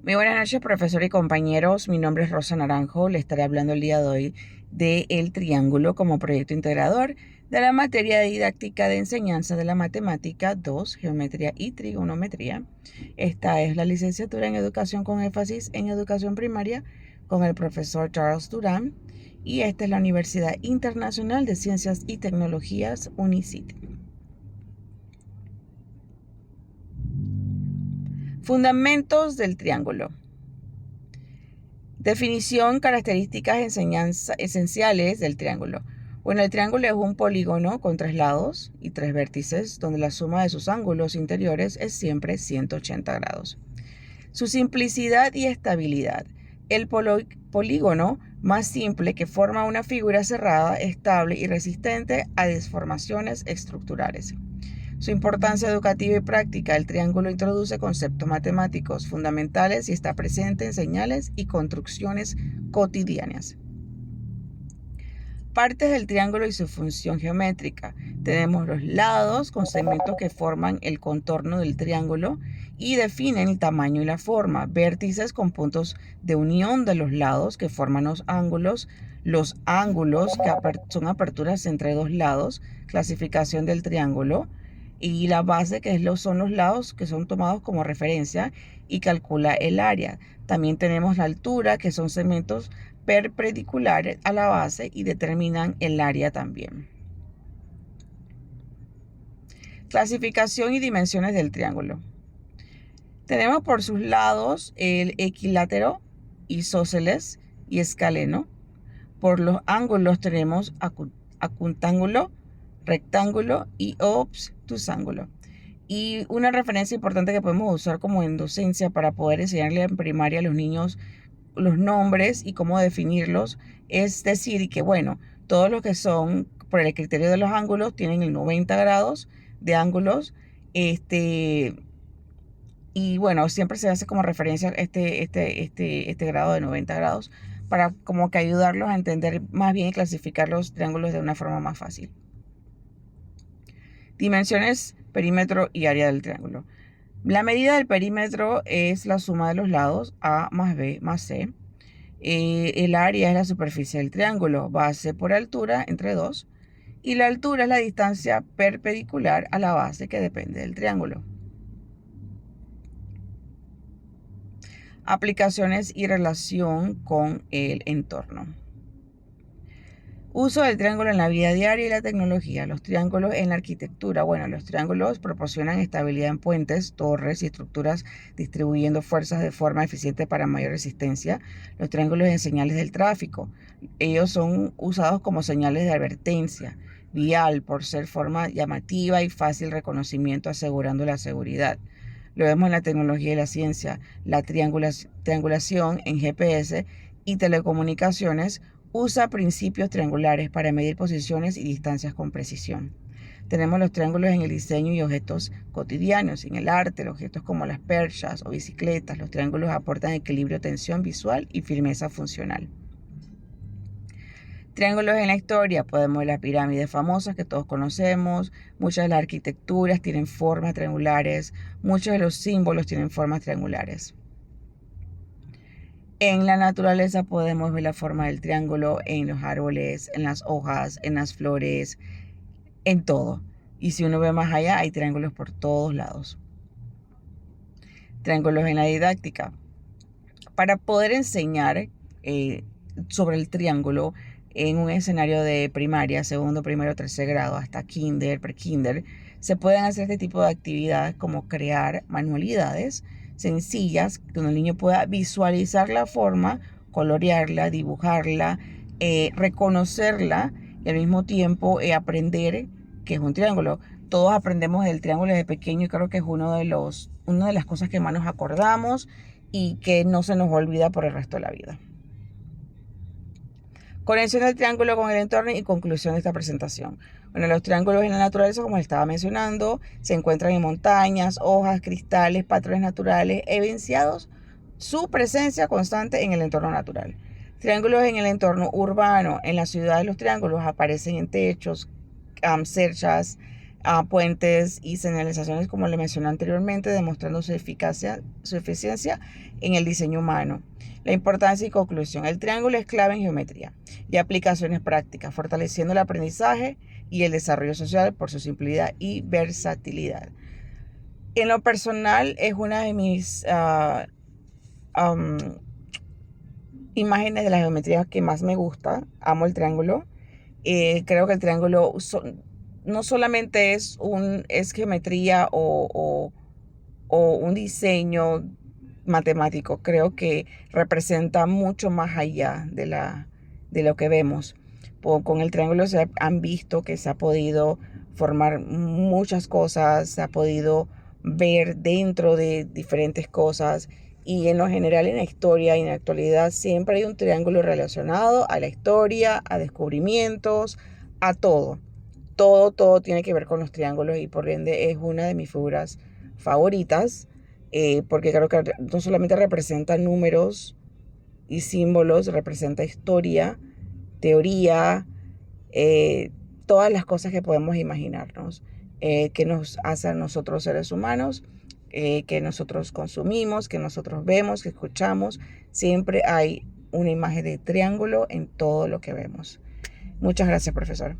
Muy buenas noches, profesor y compañeros. Mi nombre es Rosa Naranjo. Le estaré hablando el día de hoy de el triángulo como proyecto integrador de la materia didáctica de enseñanza de la matemática 2, geometría y trigonometría. Esta es la licenciatura en educación con énfasis en educación primaria con el profesor Charles Durán, y esta es la Universidad Internacional de Ciencias y Tecnologías, UNICIT. Fundamentos del triángulo. Definición, características, esenciales del triángulo. Bueno, el triángulo es un polígono con 3 lados y 3 vértices, donde la suma de sus ángulos interiores es siempre 180 grados. Su simplicidad y estabilidad. El polígono más simple que forma una figura cerrada, estable y resistente a deformaciones estructurales. Su importancia educativa y práctica. El triángulo introduce conceptos matemáticos fundamentales y está presente en señales y construcciones cotidianas. Partes del triángulo y su función geométrica. Tenemos los lados con segmentos que forman el contorno del triángulo y definen el tamaño y la forma. Vértices con puntos de unión de los lados que forman los ángulos que son aperturas entre dos lados. Clasificación del triángulo. Y la base, son los lados que son tomados como referencia, y calcula el área. También tenemos la altura, que son segmentos perpendiculares a la base y determinan el área también. Clasificación y dimensiones del triángulo. Tenemos por sus lados el equilátero, isósceles y escaleno. Por los ángulos tenemos acutángulo, rectángulo y obtusángulo. Y una referencia importante que podemos usar como en docencia para poder enseñarle en primaria a los niños los nombres y cómo definirlos, es decir, que bueno, todos los que son por el criterio de los ángulos tienen el 90 grados de ángulos, y bueno, siempre se hace como referencia este grado de 90 grados para como que ayudarlos a entender más bien y clasificar los triángulos de una forma más fácil. Dimensiones, perímetro y área del triángulo. La medida del perímetro es la suma de los lados, A más B más C. El área es la superficie del triángulo, base por altura entre 2. Y la altura es la distancia perpendicular a la base que depende del triángulo. Aplicaciones y relación con el entorno. Uso del triángulo en la vida diaria y la tecnología. Los triángulos en la arquitectura. Bueno, los triángulos proporcionan estabilidad en puentes, torres y estructuras, distribuyendo fuerzas de forma eficiente para mayor resistencia. Los triángulos en señales del tráfico. Ellos son usados como señales de advertencia vial por ser forma llamativa y fácil reconocimiento, asegurando la seguridad. Lo vemos en la tecnología y la ciencia. La triangulación en GPS y telecomunicaciones usa principios triangulares para medir posiciones y distancias con precisión. Tenemos los triángulos en el diseño y objetos cotidianos. En el arte, los objetos como las perchas o bicicletas. Los triángulos aportan equilibrio, tensión visual y firmeza funcional. Triángulos en la historia. Podemos ver las pirámides famosas que todos conocemos. Muchas de las arquitecturas tienen formas triangulares. Muchos de los símbolos tienen formas triangulares. En la naturaleza podemos ver la forma del triángulo en los árboles, en las hojas, en las flores, en todo. Y si uno ve más allá, hay triángulos por todos lados. Triángulos en la didáctica. Para poder enseñar sobre el triángulo en un escenario de primaria, segundo, primero, tercer grado, hasta kinder, pre-kinder, se pueden hacer este tipo de actividades como crear manualidades sencillas donde el niño pueda visualizar la forma, colorearla, dibujarla, reconocerla y al mismo tiempo aprender que es un triángulo. Todos aprendemos del triángulo desde pequeño y creo que es una de las cosas que más nos acordamos y que no se nos olvida por el resto de la vida. Conexión del triángulo con el entorno y conclusión de esta presentación. Bueno, los triángulos en la naturaleza, como les estaba mencionando, se encuentran en montañas, hojas, cristales, patrones naturales, evidenciados su presencia constante en el entorno natural. Triángulos en el entorno urbano. En las ciudades los triángulos aparecen en techos, cerchas, puentes y señalizaciones, como le mencioné anteriormente, demostrando su eficiencia en el diseño humano. La importancia y conclusión. El triángulo es clave en geometría y aplicaciones prácticas, fortaleciendo el aprendizaje y el desarrollo social por su simplicidad y versatilidad. En lo personal, es una de mis imágenes de la geometría que más me gusta. Amo el triángulo. Creo que el triángulo no solamente es geometría o un diseño matemático, creo que representa mucho más allá de lo que vemos. Con el triángulo se han visto que se ha podido formar muchas cosas, se ha podido ver dentro de diferentes cosas, y en lo general en la historia y en la actualidad siempre hay un triángulo relacionado a la historia, a descubrimientos, a todo. Todo tiene que ver con los triángulos, y por ende es una de mis figuras favoritas, porque creo que no solamente representa números y símbolos, representa historia, teoría, todas las cosas que podemos imaginarnos, que nos hace a nosotros seres humanos, que nosotros consumimos, que nosotros vemos, que escuchamos. Siempre hay una imagen de triángulo en todo lo que vemos. Muchas gracias, profesor.